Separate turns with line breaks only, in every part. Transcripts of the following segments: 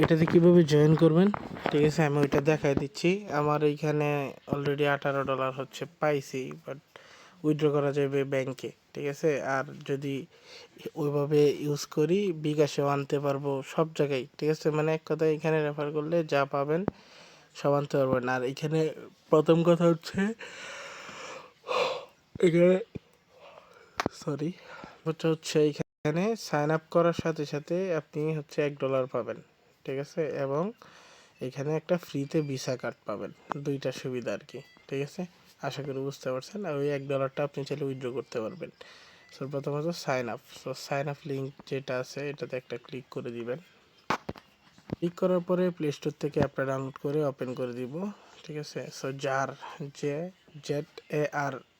এটাতে কিভাবে জয়েন করবেন, ঠিক আছে, আমি ওইটা দেখাই দিচ্ছি। আমার এইখানে অলরেডি $18 হচ্ছে পাইছি, বাট উইথড্র করা যাবে ব্যাংকে, ঠিক আছে। আর যদি ওইভাবে ইউজ করি বিকাশেও আনতে পারবো, সব জায়গায়, ঠিক আছে। মানে এক কথায় এখানে রেফার করলে যা পাবেন সব আনতে পারবেন। আর এখানে প্রথম কথা হচ্ছে এখানে সরি হচ্ছে এখানে সাইন আপ করার সাথে সাথে আপনি হচ্ছে $1 পাবেন, ঠিক আছে। এবং এখানে একটা ফ্রিতে ভিসা কার্ড পাবেন, দুইটা সুবিধা আর কি, ঠিক আছে। আশা করি বুঝতে পারছেন। আর ওই $1টা আপনি চাইলে উইথড্র করতে পারবেন। সো প্রথমত sign up, so sign up link যেটা আছে এটাতে একটা ক্লিক করে দিবেন। ক্লিক করার পরে প্লে স্টোর থেকে অ্যাপটা ডাউনলোড করে ওপেন করে দিব, ঠিক আছে। সো JAR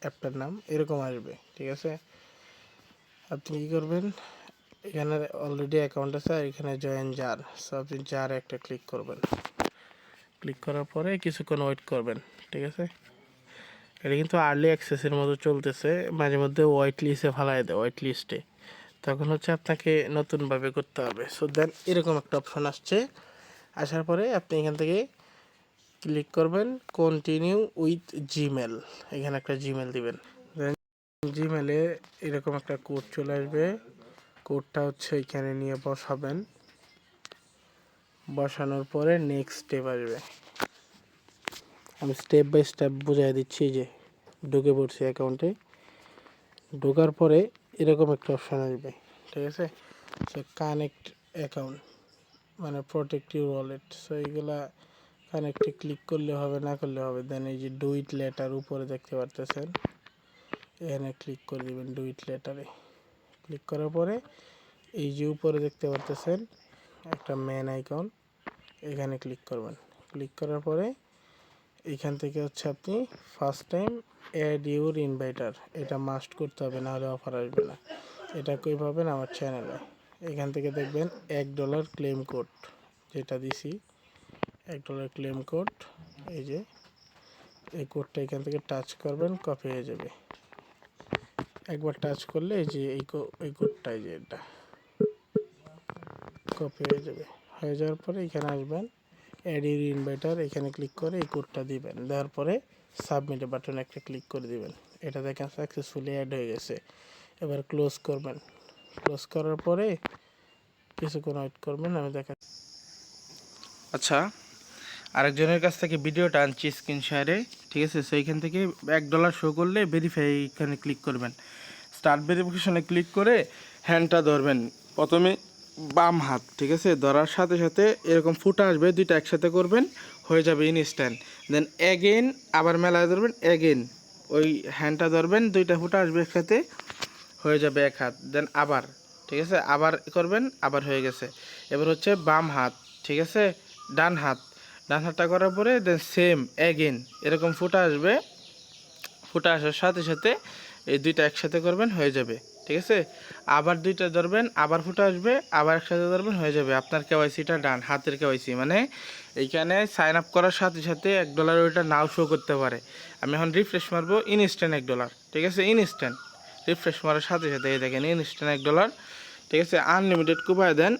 অ্যাপটার নাম এরকম আসবে, ঠিক আছে। আপনি কী করবেন, এখানে অলরেডি অ্যাকাউন্ট আছে আর এখানে জয়েন জার, সো আপনি জার একটা ক্লিক করবেন। ক্লিক করার পরে কিছুক্ষণ ওয়েট করবেন, ঠিক আছে। এটা কিন্তু আর্লি অ্যাক্সেসের মতো চলতেছে, মাঝে মধ্যে ওয়েট লিস্টে ফালাই দেয়, ওয়েট লিস্টে, তখন হচ্ছে আপনাকে নতুনভাবে করতে হবে। সো দেন এরকম একটা অপশন আসছে, আসার পরে আপনি এখান থেকে ক্লিক করবেন কন্টিনিউ উইথ জিমেল, এখানে একটা জিমেল দিবেন। দেন জিমেলে এরকম একটা কোড চলে আসবে, কোডটা হচ্ছে এখানে নিয়ে বসাবেন। বসানোর পরে নেক্সট স্টেপ আসবে, আমি স্টেপ বাই স্টেপ বুঝাই দিচ্ছি। যে ঢুকে পড়ছি অ্যাকাউন্টে, ঢোকার পরে এরকম একটা অপশান আসবে, ঠিক আছে। সো কানেক্ট অ্যাকাউন্ট মানে প্রোটেক্ট ইউর ওয়ালেট, সো এইগুলা কানেক্টে ক্লিক করলে হবে, না করলে হবে। দেন এই যে ডু ইট লেটার উপরে দেখতে পারতেছেন, এখানে ক্লিক করে দেবেন ডু ইট লেটারে। ক্লিক করার পরে এই যে উপরে দেখতে পারতেছেন একটা ম্যান আইকন, এখানে ক্লিক করবেন। ক্লিক করার পরে এইখান থেকে হচ্ছে আপনি first time add your inviter, এটা মাস্ট করতে হবে, নাহলে অফার আসবে না। এটা কই পাবেন, আমার চ্যানেলে। এখান থেকে দেখবেন $1 ক্লেম কোড যেটা দিছি, $1 ক্লেম কোড। এই যে এই কোডটা এখান থেকে টাচ করবেন, কপি হয়ে যাবে। একবার টাচ করলে এই যে এই কোডটাই, যে এটা কপি হয়ে যাবে। হয়ে যাওয়ার পরে এখানে আসবেন অ্যাড ইউর ইনভাইটার, এখানে ক্লিক করে এই কোডটা দিবেন। দেওয়ার পরে সাবমিট বাটনে একটা ক্লিক করে দিবেন। এটা দেখেন সাকসেসফুলি অ্যাড হয়ে গেছে। এবার ক্লোজ করবেন। ক্লোজ করার পরে কিছুক্ষণ ওয়েট করবেন, আমি দেখা। আচ্ছা, আরেকজনের কাছ থেকে ভিডিওটা আনছি স্ক্রিন শেয়ারে, ঠিক আছে। সেইখান থেকে $1 শো করলে ভেরিফাই এখানে ক্লিক করবেন। স্টার্ট ভেরিফিকেশনে ক্লিক করে হ্যান্ডটা ধরবেন প্রথমে বাম হাত, ঠিক আছে। ধরার সাথে সাথে এরকম ফুটা আসবে, দুইটা একসাথে করবেন, হয়ে যাবে ইনস্ট্যান্ট। দেন অ্যাগেন আবার মেলায় ধরবেন, অ্যাগেন ওই হ্যান্ডটা ধরবেন, দুইটা ফুটা আসবে একসাথে, হয়ে যাবে এক হাত। দেন আবার, ঠিক আছে, আবার করবেন, আবার হয়ে গেছে। এবার হচ্ছে বাম হাত, ঠিক আছে, ডান হাতটা করার পরে দেন সেম অ্যাগেন এরকম ফুটা আসবে, ফুটা আসার সাথে সাথে এই দুইটা একসাথে করবেন, হয়ে যাবে, ঠিক আছে। আবার দুইটা ধরবেন, আবার ফুটা আসবে, আবার একসাথে ধরবেন, হয়ে যাবে। আপনার কেওয়াইসিটা ডান, হাতের কেওয়াইসি। মানে এইখানে সাইন আপ করার সাথে সাথে $1 ওইটা নাও শো করতে পারে। আমি এখন রিফ্রেশ মারবো, ইনস্ট্যান্ট $1, ঠিক আছে, ইনস্ট্যান্ট। রিফ্রেশ মারার সাথে সাথে এই দেখেন ইনস্ট্যান্ট $1, ঠিক আছে। আনলিমিটেড কুপায় দেন